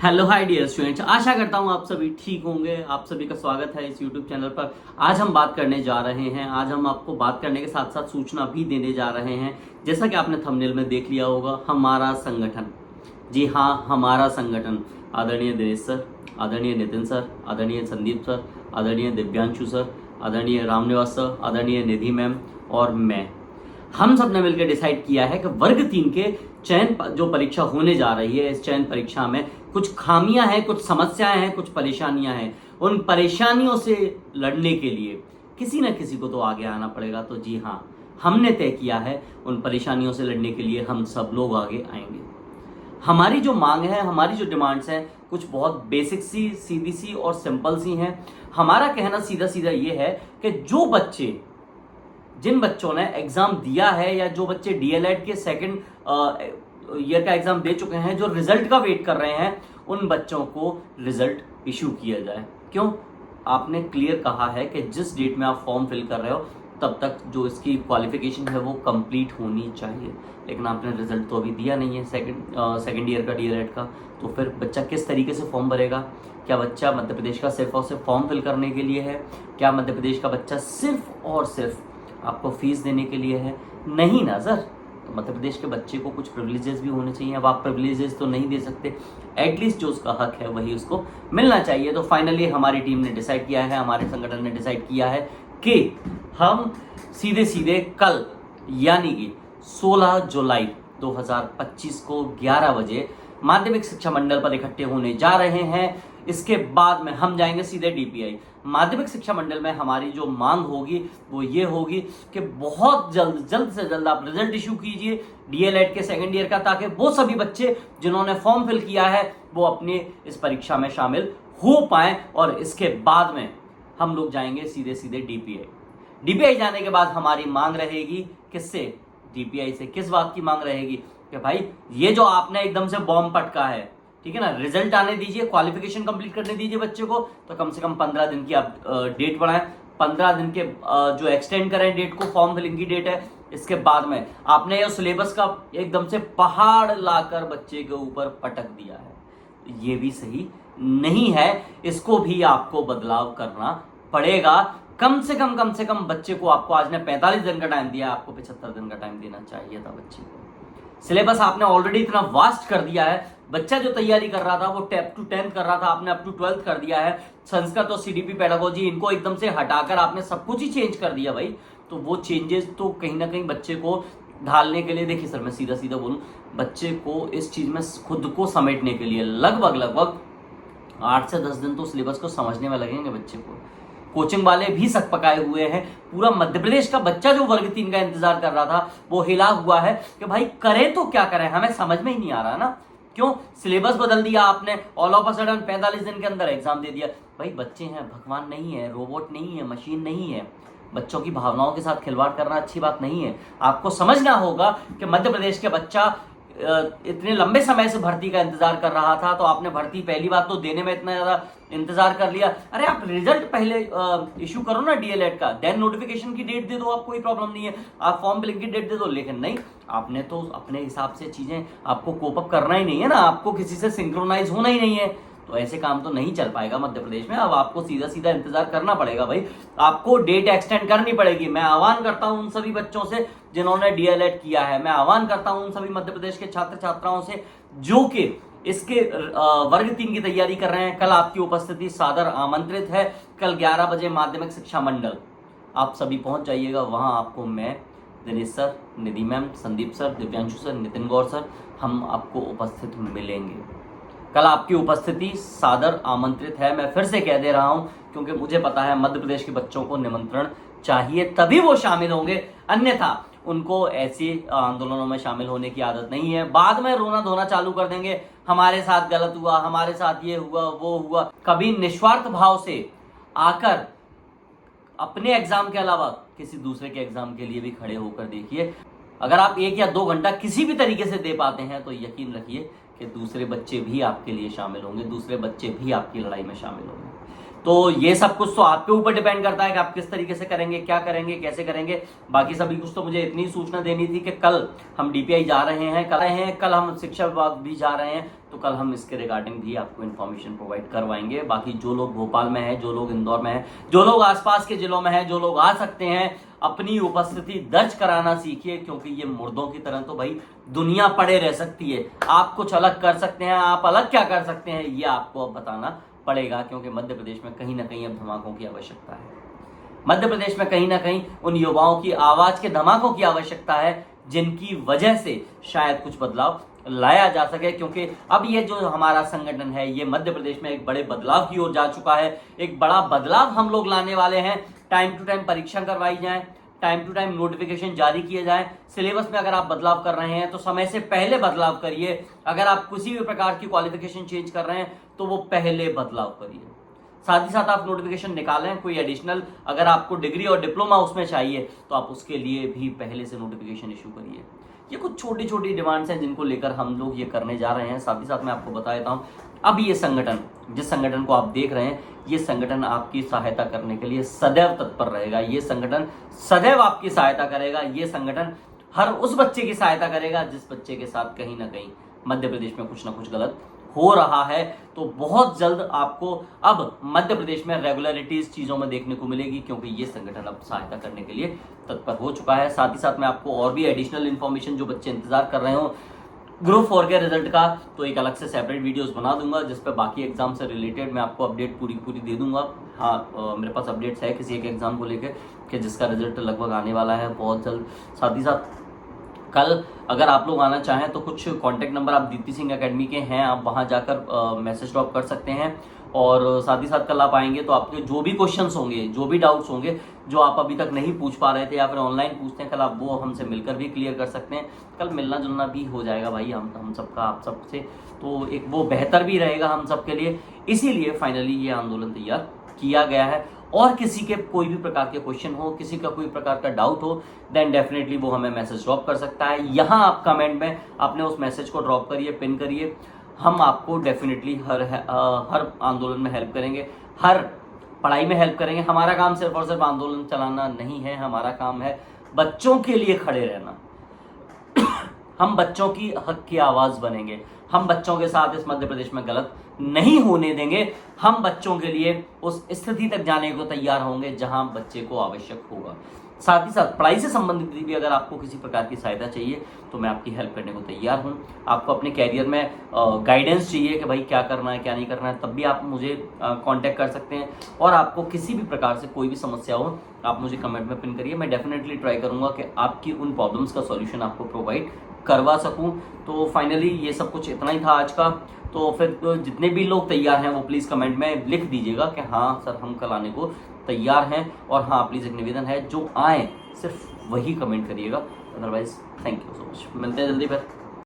Hello hi dear students, आशा करता हूँ आप सभी ठीक होंगे। आप सभी का स्वागत है इस यूट्यूब चैनल पर। आज हम बात करने जा रहे हैं, आज हम आपको बात करने के साथ साथ सूचना भी देने जा रहे हैं। जैसा कि आपने थंबनेल में देख लिया होगा, हमारा संगठन, जी हाँ हमारा संगठन, आदरणीय दिनेश सर, आदरणीय नितिन सर, आदरणीय संदीप सर, आदरणीय दिव्यांशु सर, आदरणीय रामनिवास सर, आदरणीय निधि मैम और मैं, हम सब ने मिलकर डिसाइड किया है कि वर्ग 3 के चयन जो परीक्षा होने जा रही है, इस चयन परीक्षा में कुछ खामियां हैं, कुछ समस्याएं हैं, कुछ परेशानियां हैं। उन परेशानियों से लड़ने के लिए किसी न किसी को तो आगे आना पड़ेगा। तो जी हाँ, हमने तय किया है उन परेशानियों से लड़ने के लिए हम सब लोग आगे आएंगे। हमारी जो मांग है, हमारी जो डिमांड्स हैं, कुछ बहुत बेसिक सी, सीधी सी और सिंपल सी हैं। हमारा कहना सीधा सीधा ये है कि जिन बच्चों ने एग्जाम दिया है या जो बच्चे डीएलएड के सेकंड ईयर का एग्जाम दे चुके हैं, जो रिजल्ट का वेट कर रहे हैं, उन बच्चों को रिजल्ट इशू किया जाए। क्यों? आपने क्लियर कहा है कि जिस डेट में आप फॉर्म फिल कर रहे हो तब तक जो इसकी क्वालिफिकेशन है वो कंप्लीट होनी चाहिए, लेकिन आपने रिजल्ट तो अभी दिया नहीं है सेकंड ईयर का डीएलएड का। तो फिर बच्चा किस तरीके से फॉर्म भरेगा? क्या बच्चा मध्य प्रदेश का सिर्फ और सिर्फ फॉर्म फिल करने के लिए है? क्या मध्य प्रदेश का बच्चा सिर्फ और सिर्फ आपको फीस देने के लिए है? नहीं ना सर। तो मध्य प्रदेश के बच्चे को कुछ प्रिविलेजेस भी होने चाहिए। अब आप प्रिविलेजेस तो नहीं दे सकते, एटलीस्ट जो उसका हक है वही उसको मिलना चाहिए। तो फाइनली हमारी टीम ने डिसाइड किया है, हमारे संगठन ने डिसाइड किया है कि हम सीधे सीधे कल यानी कि 16 जुलाई 2025 को 11 बजे माध्यमिक शिक्षा मंडल पर इकट्ठे होने जा रहे हैं। इसके बाद में हम जाएंगे सीधे डीपीआई। माध्यमिक शिक्षा मंडल में हमारी जो मांग होगी वो ये होगी कि बहुत जल्द से जल्द आप रिजल्ट इशू कीजिए डीएलएड के सेकंड ईयर का, ताकि वो सभी बच्चे जिन्होंने फॉर्म फिल किया है वो अपने इस परीक्षा में शामिल हो पाए। और इसके बाद में हम लोग जाएंगे सीधे सीधे डीपीआई जाने के बाद हमारी मांग रहेगी किससे? डीपीआई से। किस बात की मांग रहेगी? कि भाई ये जो आपने एकदम से बॉम्ब पटका है, ठीक है ना, रिजल्ट आने दीजिए, क्वालिफिकेशन कंप्लीट करने दीजिए बच्चे को, तो कम से कम 15 दिन की आप डेट बढ़ाएं, 15 दिन के जो एक्सटेंड करें डेट को, फॉर्म फिलिंग की डेट है। इसके बाद में आपने ये सिलेबस का एकदम से पहाड़ लाकर बच्चे के ऊपर पटक दिया है, ये भी सही नहीं है। इसको भी आपको बदलाव करना पड़ेगा। कम से कम बच्चे को, आपको आज ने 45 दिन का टाइम दिया, आपको 75 दिन का टाइम देना चाहिए था बच्चे को। सिलेबस आपने ऑलरेडी इतना वास्ट कर दिया है। बच्चा जो तैयारी कर रहा था वो अप टू 10th कर रहा था, आपने अप टू 12th कर दिया है। संस्कृत और सीडीपी पेडागोजी, इनको एकदम से हटाकर आपने सब कुछ ही चेंज कर दिया भाई। तो वो चेंजेस तो कहीं ना कहीं बच्चे को ढालने के लिए, देखिए सर मैं सीधा सीधा बोलूं, बच्चे को इस चीज में खुद को समेटने के लिए लगभग 8 से 10 दिन तो सिलेबस को समझने में लगेंगे बच्चे को। कोचिंग वाले भी सक पकाए हुए हैं। पूरा मध्य प्रदेश का बच्चा जो वर्ग 3 का इंतजार कर रहा था वो हिला हुआ है कि भाई करें तो क्या करें, हमें समझ में ही नहीं आ रहा ना। क्यों? सिलेबस बदल दिया आपने, ऑल ऑफ अ सडन 45 दिन के अंदर एग्जाम दे दिया। भाई बच्चे हैं, भगवान नहीं है, रोबोट नहीं है, मशीन नहीं है। बच्चों की भावनाओं के साथ खिलवाड़ करना अच्छी बात नहीं है। आपको समझना होगा कि मध्य प्रदेश के बच्चा इतने लंबे समय से भर्ती का इंतजार कर रहा था, तो आपने भर्ती पहली बात तो देने में इतना ज्यादा इंतजार कर लिया। अरे आप रिजल्ट पहले इशू करो ना डीएलएड का, देन नोटिफिकेशन की डेट दे दो, आप कोई प्रॉब्लम नहीं है, आप फॉर्म फिलिंग की डेट दे दो। लेकिन नहीं, आपने तो अपने हिसाब से चीजें, आपको कोप अप करना ही नहीं है ना, आपको किसी से सिंक्रोनाइज होना ही नहीं है। तो ऐसे काम तो नहीं चल पाएगा मध्य प्रदेश में। अब आपको सीधा सीधा इंतजार करना पड़ेगा भाई, आपको डेट एक्सटेंड करनी पड़ेगी। मैं आह्वान करता हूं उन सभी बच्चों से जिन्होंने डीएलएड किया है, मैं आह्वान करता हूं उन सभी मध्य प्रदेश के छात्र छात्राओं से जो कि इसके वर्ग 3 की तैयारी कर रहे हैं। कल आपकी उपस्थिति सादर आमंत्रित है। कल 11 बजे माध्यमिक शिक्षा मंडल, आप सभी पहुंच जाइएगा। वहां आपको मैं, Dinesh sir, Nidhi ma'am, Sandeep sir, Divyanshu sir, Nitin Gaur sir, हम आपको उपस्थित मिलेंगे। कल आपकी उपस्थिति सादर आमंत्रित है। मैं फिर से कह दे रहा हूं क्योंकि मुझे पता है मध्य प्रदेश के बच्चों को निमंत्रण चाहिए, तभी वो शामिल होंगे, अन्यथा उनको ऐसे आंदोलनों में शामिल होने की आदत नहीं है। बाद में रोना धोना चालू कर देंगे, हमारे साथ गलत हुआ, हमारे साथ ये हुआ, वो हुआ। कभी निस्वार्थ भाव से आकर अपने एग्जाम के अलावा किसी दूसरे के एग्जाम के लिए भी खड़े होकर देखिए। अगर आप 1 या 2 घंटा किसी भी तरीके से दे पाते हैं तो यकीन रखिए कि दूसरे बच्चे भी आपके लिए शामिल होंगे, दूसरे बच्चे भी आपकी लड़ाई में शामिल होंगे। तो ये सब कुछ तो आपके ऊपर डिपेंड करता है कि आप किस तरीके से करेंगे, क्या करेंगे, कैसे करेंगे। बाकी सभी कुछ तो मुझे इतनी सूचना देनी थी कि कल हम डीपीआई जा रहे हैं, कल हम शिक्षा विभाग भी जा रहे हैं, तो कल हम इसके रिगार्डिंग भी आपको इन्फॉर्मेशन प्रोवाइड करवाएंगे। बाकी जो लोग भोपाल में हैं, जो लोग इंदौर में हैं, जो लोग आसपास के जिलों में हैं, जो लोग आ सकते हैं, अपनी उपस्थिति दर्ज कराना सीखिए, क्योंकि ये मुर्दों की तरह तो भाई दुनिया पड़े रह सकती है। आप कुछ अलग कर सकते हैं, आप अलग क्या कर सकते हैं ये आपको अब बताना पड़ेगा, क्योंकि मध्य प्रदेश में कहीं ना कहीं अब धमाकों की आवश्यकता है। मध्य प्रदेश में कहीं ना कहीं उन युवाओं की आवाज के धमाकों की आवश्यकता है, जिनकी वजह से शायद कुछ बदलाव लाया जा सके। क्योंकि अब ये जो हमारा संगठन है, ये मध्य प्रदेश में एक बड़े बदलाव की ओर जा चुका है। एक बड़ा बदलाव हम लोग लाने वाले हैं। टाइम टू टाइम परीक्षा करवाई जाए, टाइम टू टाइम नोटिफिकेशन जारी किए जाए। सिलेबस में अगर आप बदलाव कर रहे हैं तो समय से पहले बदलाव करिए। अगर आप किसी भी प्रकार की क्वालिफिकेशन चेंज कर रहे हैं तो वो पहले बदलाव करिए। साथ ही साथ आप नोटिफिकेशन निकालें, कोई एडिशनल अगर आपको डिग्री और डिप्लोमा उसमें चाहिए तो आप उसके लिए भी पहले से नोटिफिकेशन इशू करिए। ये कुछ छोटी छोटी डिमांड्स हैं जिनको लेकर हम लोग ये करने जा रहे हैं। साथ ही साथ मैं आपको बता देता हूँ, अब ये संगठन, जिस संगठन को आप देख रहे हैं, ये संगठन आपकी सहायता करने के लिए सदैव तत्पर रहेगा। ये संगठन सदैव आपकी सहायता करेगा। ये संगठन हर उस बच्चे की सहायता करेगा जिस बच्चे के साथ कहीं ना कहीं मध्य प्रदेश में कुछ ना कुछ गलत हो रहा है। तो बहुत जल्द आपको अब मध्य प्रदेश में रेगुलरिटीज चीजों में देखने को मिलेगी, क्योंकि ये संगठन अब सहायता करने के लिए तत्पर हो चुका है। साथ ही साथ मैं आपको और भी एडिशनल इन्फॉर्मेशन, जो बच्चे इंतजार कर रहे हो ग्रुप 4 के रिजल्ट का, तो एक अलग से सेपरेट वीडियोस बना दूंगा जिस पे बाकी एग्जाम से रिलेटेड मैं आपको अपडेट पूरी दे दूंगा। हाँ, मेरे पास अपडेट्स है किसी एक एग्जाम को लेकर कि जिसका रिजल्ट लगभग आने वाला है बहुत जल्द। साथ ही साथ कल अगर आप लोग आना चाहें तो कुछ कांटेक्ट नंबर आप दीप्ति सिंह एकेडमी के हैं, आप वहां जाकर मैसेज ड्रॉप कर सकते हैं। और साथ ही साथ कल आप आएंगे तो आपके जो भी क्वेश्चंस होंगे, जो भी डाउट्स होंगे, जो आप अभी तक नहीं पूछ पा रहे थे या फिर ऑनलाइन पूछते हैं, कल आप वो हमसे मिलकर भी क्लियर कर सकते हैं। कल मिलना जुलना भी हो जाएगा भाई हम सबका आप सबसे, तो एक वो बेहतर भी रहेगा हम सबके लिए। इसीलिए फाइनली ये आंदोलन तैयार किया गया है। और किसी के कोई भी प्रकार के क्वेश्चन हो, किसी का कोई प्रकार का डाउट हो, देन डेफिनेटली वो हमें मैसेज ड्रॉप कर सकता है। यहाँ आप कमेंट में अपने उस मैसेज को ड्रॉप करिए, पिन करिए। हम आपको डेफिनेटली हर आंदोलन में हेल्प करेंगे, हर पढ़ाई में हेल्प करेंगे। हमारा काम सिर्फ और सिर्फ आंदोलन चलाना नहीं है, हमारा काम है बच्चों के लिए खड़े रहना। हम बच्चों की हक की आवाज बनेंगे। हम बच्चों के साथ इस मध्य प्रदेश में गलत नहीं होने देंगे। हम बच्चों के लिए उस स्थिति तक जाने को तैयार होंगे जहां बच्चे को आवश्यक होगा। साथ ही साथ पढ़ाई से संबंधित भी अगर आपको किसी प्रकार की सहायता चाहिए तो मैं आपकी हेल्प करने को तैयार हूं। आपको अपने कैरियर में गाइडेंस चाहिए कि भाई क्या करना है क्या नहीं करना है, तब भी आप मुझे कांटेक्ट कर सकते हैं। और आपको किसी भी प्रकार से कोई भी समस्या हो, आप मुझे कमेंट में पिन करिए। मैं डेफिनेटली ट्राई करूंगा कि आपकी उन प्रॉब्लम्स का सॉल्यूशन आपको प्रोवाइड करवा सकूं। तो फाइनली ये सब कुछ इतना ही था आज का। तो फिर तो जितने भी लोग तैयार हैं वो प्लीज़ कमेंट में लिख दीजिएगा कि हाँ सर हम कल आने को तैयार हैं। और हाँ प्लीज़ एक निवेदन है, जो आए सिर्फ वही कमेंट करिएगा, otherwise thank you so much. मिलते हैं जल्दी फिर।